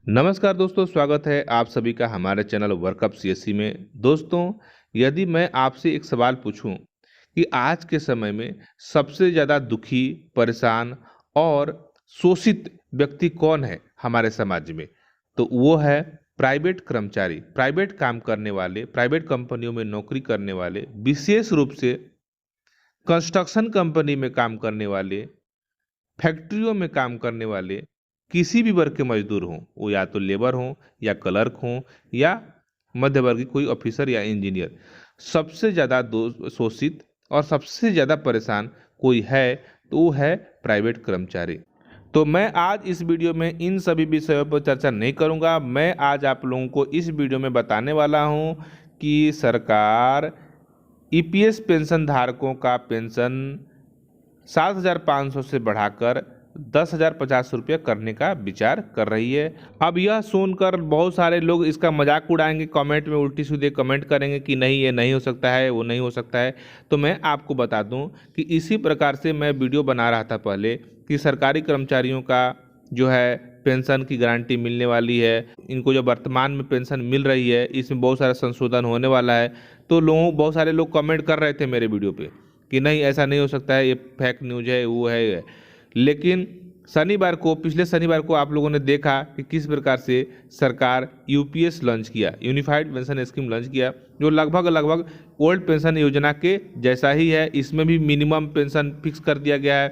नमस्कार दोस्तों, स्वागत है आप सभी का हमारे चैनल वर्कअप सीएससी में। दोस्तों, यदि मैं आपसे एक सवाल पूछूं कि आज के समय में सबसे ज़्यादा दुखी, परेशान और शोषित व्यक्ति कौन है हमारे समाज में, तो वो है प्राइवेट कर्मचारी, प्राइवेट काम करने वाले, प्राइवेट कंपनियों में नौकरी करने वाले, विशेष रूप से कंस्ट्रक्शन कंपनी में काम करने वाले, फैक्ट्रियों में काम करने वाले, किसी भी वर्ग के मजदूर हों, वो या तो लेबर हों या क्लर्क हों या मध्यवर्गीय कोई ऑफिसर या इंजीनियर, सबसे ज़्यादा शोषित और सबसे ज़्यादा परेशान कोई है तो वो है प्राइवेट कर्मचारी। तो मैं आज इस वीडियो में इन सभी विषयों पर चर्चा नहीं करूंगा। मैं आज आप लोगों को इस वीडियो में बताने वाला हूं कि सरकार ईपीएस पेंशन धारकों का पेंशन 7,500 से बढ़ाकर 10,050 रुपये करने का विचार कर रही है। अब यह सुनकर बहुत सारे लोग इसका मजाक उड़ाएंगे, कमेंट में उल्टी सीधे कमेंट करेंगे कि नहीं, ये नहीं हो सकता है, वो नहीं हो सकता है। तो मैं आपको बता दूं कि इसी प्रकार से मैं वीडियो बना रहा था पहले कि सरकारी कर्मचारियों का जो है पेंशन की गारंटी मिलने वाली है, इनको जो वर्तमान में पेंशन मिल रही है इसमें बहुत सारा संशोधन होने वाला है। तो बहुत सारे लोग कमेंट कर रहे थे मेरे वीडियो पे कि नहीं, ऐसा नहीं हो सकता है, ये फेक न्यूज़ है, वो है। लेकिन पिछले शनिवार को आप लोगों ने देखा कि किस प्रकार से सरकार यूपीएस लॉन्च किया, यूनिफाइड पेंशन स्कीम लॉन्च किया, जो लगभग ओल्ड पेंशन योजना के जैसा ही है। इसमें भी मिनिमम पेंशन फिक्स कर दिया गया है।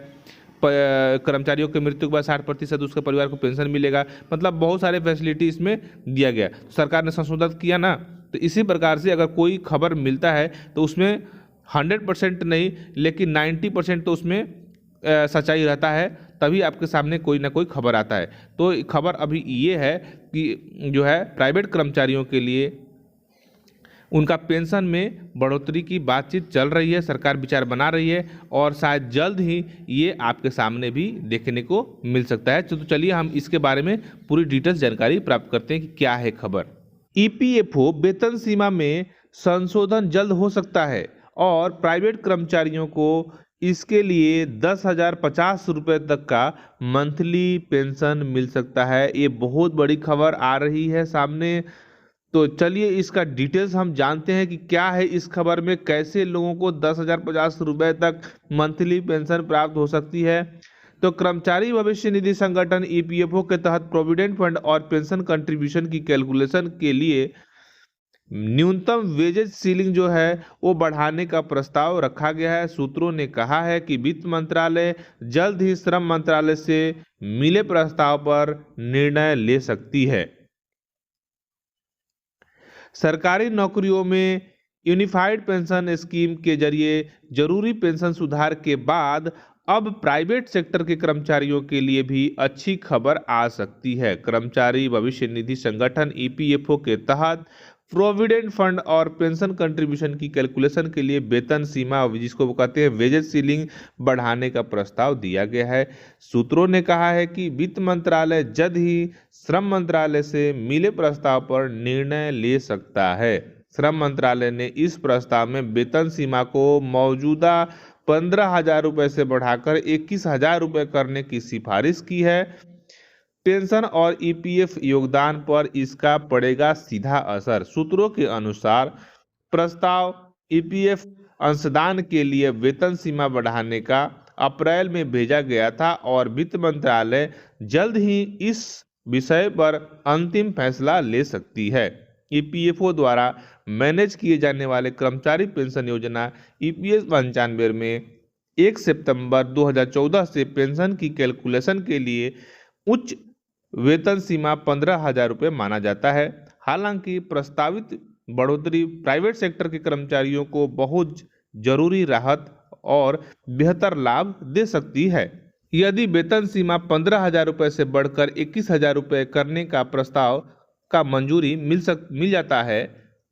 कर्मचारियों की मृत्यु के बाद 60% उसके परिवार को पेंशन मिलेगा। मतलब बहुत सारे फैसिलिटी इसमें दिया गया। सरकार ने संशोधन किया ना, तो इसी प्रकार से अगर कोई खबर मिलता है तो उसमें 100% नहीं, लेकिन 90% तो उसमें सच्चाई रहता है, तभी आपके सामने कोई ना कोई खबर आता है। तो खबर अभी ये है कि जो है प्राइवेट कर्मचारियों के लिए उनका पेंशन में बढ़ोतरी की बातचीत चल रही है, सरकार विचार बना रही है और शायद जल्द ही ये आपके सामने भी देखने को मिल सकता है। तो चलिए हम इसके बारे में पूरी डिटेल्स जानकारी प्राप्त करते हैं कि क्या है खबर। ईपीएफओ वेतन सीमा में संशोधन जल्द हो सकता है और प्राइवेट कर्मचारियों को इसके लिए 10,050 रुपये तक का मंथली पेंशन मिल सकता है। ये बहुत बड़ी खबर आ रही है सामने। तो चलिए इसका डिटेल्स हम जानते हैं कि क्या है इस खबर में, कैसे लोगों को 10,050 रुपये तक मंथली पेंशन प्राप्त हो सकती है। तो कर्मचारी भविष्य निधि संगठन ईपीएफओ के तहत प्रोविडेंट फंड और पेंशन कंट्रीब्यूशन की कैलकुलेशन के लिए न्यूनतम वेजेज सीलिंग जो है वो बढ़ाने का प्रस्ताव रखा गया है। सूत्रों ने कहा है कि वित्त मंत्रालय जल्द ही श्रम मंत्रालय से मिले प्रस्ताव पर निर्णय ले सकती है। सरकारी नौकरियों में यूनिफाइड पेंशन स्कीम के जरिए जरूरी पेंशन सुधार के बाद अब प्राइवेट सेक्टर के कर्मचारियों के लिए भी अच्छी खबर आ सकती है। कर्मचारी भविष्य निधि संगठन ईपीएफओ के तहत प्रोविडेंट फंड और पेंशन कंट्रीब्यूशन की कैलकुलेशन के लिए वेतन सीमा, जिसको वो कहते हैं वेजेज सीलिंग, बढ़ाने का प्रस्ताव दिया गया है। सूत्रों ने कहा है कि वित्त मंत्रालय जल्द ही श्रम मंत्रालय से मिले प्रस्ताव पर निर्णय ले सकता है। श्रम मंत्रालय ने इस प्रस्ताव में वेतन सीमा को मौजूदा 15,000 रुपये से बढ़ाकर 21,000 रुपये करने की सिफारिश की है। पेंशन और ईपीएफ योगदान पर इसका पड़ेगा सीधा असर। सूत्रों के अनुसार प्रस्ताव ईपीएफ अंशदान के लिए वेतन सीमा बढ़ाने का अप्रैल में भेजा गया था और वित्त मंत्रालय जल्द ही इस विषय पर अंतिम फैसला ले सकती है। ईपीएफओ द्वारा मैनेज किए जाने वाले कर्मचारी पेंशन योजना ईपीएस 95 में 1 सितंबर 2014 से पेंशन की कैलकुलेशन के लिए उच्च वेतन सीमा 15,000 रुपये माना जाता है। हालांकि प्रस्तावित बढ़ोतरी प्राइवेट सेक्टर के कर्मचारियों को बहुत जरूरी राहत और बेहतर लाभ दे सकती है। यदि वेतन सीमा 15,000 रुपये से बढ़कर 21,000 रुपये करने का प्रस्ताव का मंजूरी मिल जाता है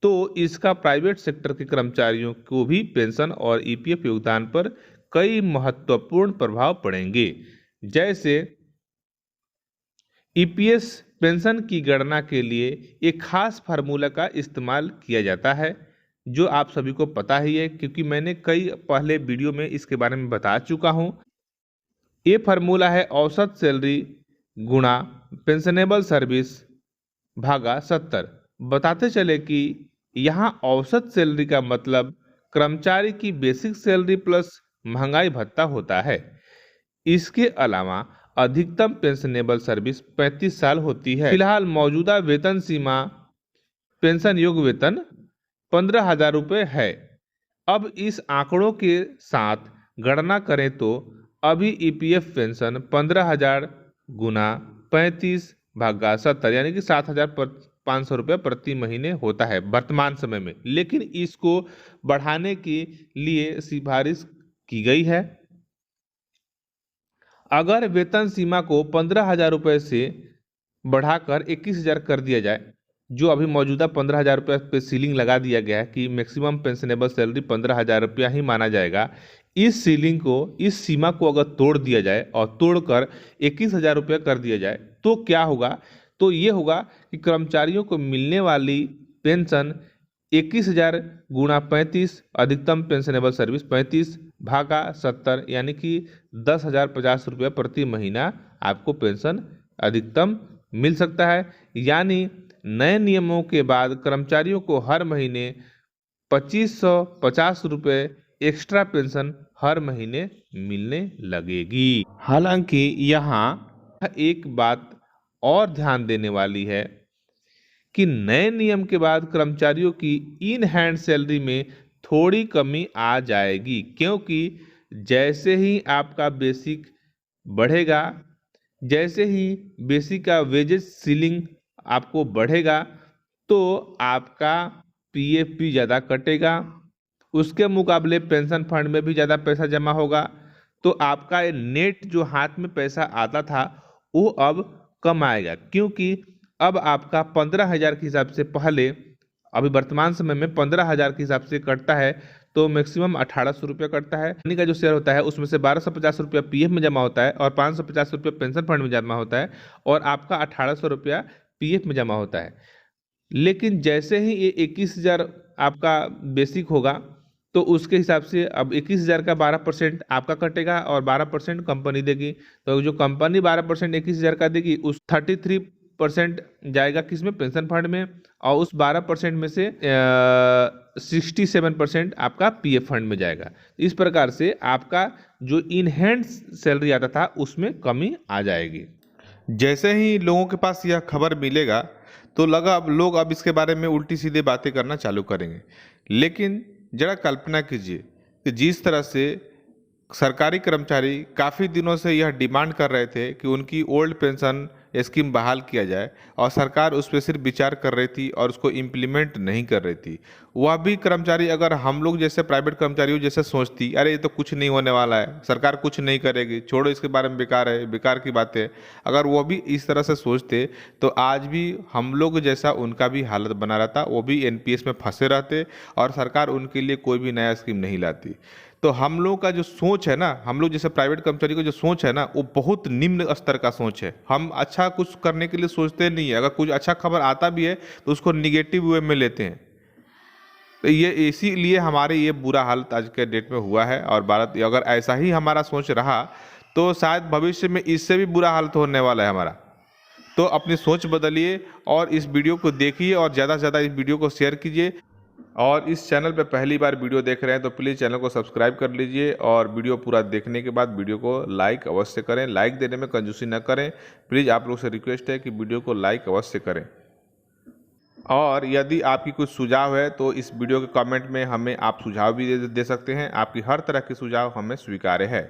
तो इसका प्राइवेट सेक्टर के कर्मचारियों को भी पेंशन और ईपीएफ योगदान पर कई महत्वपूर्ण प्रभाव पड़ेंगे। जैसे ईपीएस पेंशन की गणना के लिए एक खास फार्मूला का इस्तेमाल किया जाता है, जो आप सभी को पता ही है क्योंकि मैंने कई पहले वीडियो में इसके बारे में बता चुका हूं। ये फार्मूला है औसत सैलरी गुणा पेंशनेबल सर्विस भागा 70। बताते चले कि यहाँ औसत सैलरी का मतलब कर्मचारी की बेसिक सैलरी प्लस महंगाई भत्ता होता है। इसके अलावा अधिकतम पेंशनेबल सर्विस 35 साल होती है। फिलहाल मौजूदा वेतन सीमा पेंशन योग्य वेतन 15,000 रुपये है। अब इस आंकड़ों के साथ गणना करें तो अभी ईपीएफ पेंशन 15,000 गुना 35 भागा 70 यानी कि 7,500 रुपये प्रति महीने होता है वर्तमान समय में। लेकिन इसको बढ़ाने के लिए सिफारिश की गई है। अगर वेतन सीमा को 15,000 रुपये से बढ़ाकर 21,000 कर दिया जाए, जो अभी मौजूदा 15,000 रुपये पे सीलिंग लगा दिया गया है कि मैक्सिमम पेंशनेबल सैलरी 15,000 रुपया ही माना जाएगा। इस सीलिंग को, इस सीमा को अगर तोड़ दिया जाए और तोड़कर 21,000 रुपया कर दिया जाए तो क्या होगा? तो ये होगा कि कर्मचारियों को मिलने वाली पेंशन 21,000 गुणा 35 अधिकतम पेंशनेबल सर्विस 35 भागा 70 यानी कि 10,050 रुपये प्रति महीना आपको पेंशन अधिकतम मिल सकता है। यानी नए नियमों के बाद कर्मचारियों को हर महीने 2,550 रुपये एक्स्ट्रा पेंशन हर महीने मिलने लगेगी। हालांकि यहाँ एक बात और ध्यान देने वाली है कि नए नियम के बाद कर्मचारियों की इन हैंड सैलरी में थोड़ी कमी आ जाएगी, क्योंकि जैसे ही आपका बेसिक बढ़ेगा, जैसे ही बेसिक का वेजेस सीलिंग आपको बढ़ेगा तो आपका पीएफ भी ज़्यादा कटेगा, उसके मुकाबले पेंशन फंड में भी ज़्यादा पैसा जमा होगा, तो आपका नेट जो हाथ में पैसा आता था वो अब कम आएगा। क्योंकि अब आपका 15,000 के हिसाब से पहले, अभी वर्तमान समय में 15,000 के हिसाब से कटता है तो मैक्सिमम 1,800 रुपया कटता है। कंपनी का जो शेयर होता है उसमें से 1,250 रुपया पीएफ में जमा होता है और 550 रुपया पेंशन फंड में जमा होता है और आपका 1,800 रुपया पीएफ में जमा होता है। लेकिन जैसे ही ये 21,000 आपका बेसिक होगा तो उसके हिसाब से अब 21,000 का 12% आपका कटेगा और 12% कंपनी देगी। तो जो कंपनी 12% 21,000 का देगी उस 33% जाएगा किसमें? पेंशन फंड में, और उस 12% में से 67% आपका पीएफ फंड में जाएगा। इस प्रकार से आपका जो इन हैंड सैलरी आता था उसमें कमी आ जाएगी। जैसे ही लोगों के पास यह खबर मिलेगा तो लोग अब इसके बारे में उल्टी सीधे बातें करना चालू करेंगे। लेकिन जरा कल्पना कीजिए कि जिस तरह से सरकारी कर्मचारी काफ़ी दिनों से यह डिमांड कर रहे थे कि उनकी ओल्ड पेंशन स्कीम बहाल किया जाए और सरकार उस पर सिर्फ विचार कर रही थी और उसको इम्प्लीमेंट नहीं कर रही थी। वह भी कर्मचारी अगर हम लोग जैसे प्राइवेट कर्मचारियों जैसे सोचती, अरे ये तो कुछ नहीं होने वाला है, सरकार कुछ नहीं करेगी, छोड़ो इसके बारे में, बेकार है, बेकार की बातें, अगर वो भी इस तरह से सोचते तो आज भी हम लोग जैसा उनका भी हालत बना रहता, वो भी एनपीएस में फंसे रहते और सरकार उनके लिए कोई भी नया स्कीम नहीं लाती। तो हम लोग का जो सोच है ना, हम लोग जैसे प्राइवेट कर्मचारी का जो सोच है ना, वो बहुत निम्न स्तर का सोच है। हम अच्छा कुछ करने के लिए सोचते नहीं है, अगर कुछ अच्छा खबर आता भी है तो उसको निगेटिव वे में लेते हैं। तो ये इसीलिए हमारे ये बुरा हालत आज के डेट में हुआ है। और भारत अगर ऐसा ही हमारा सोच रहा तो शायद भविष्य में इससे भी बुरा हालत होने वाला है हमारा। तो अपनी सोच बदलिए और इस वीडियो को देखिए और ज़्यादा से ज़्यादा इस वीडियो को शेयर कीजिए। और इस चैनल पे पहली बार वीडियो देख रहे हैं तो प्लीज़ चैनल को सब्सक्राइब कर लीजिए और वीडियो पूरा देखने के बाद वीडियो को लाइक अवश्य करें। लाइक देने में कंजूसी न करें, प्लीज़ आप लोग से रिक्वेस्ट है कि वीडियो को लाइक अवश्य करें। और यदि आपकी कुछ सुझाव है तो इस वीडियो के कमेंट में हमें आप सुझाव भी दे सकते हैं। आपकी हर तरह के सुझाव हमें स्वीकार्य है।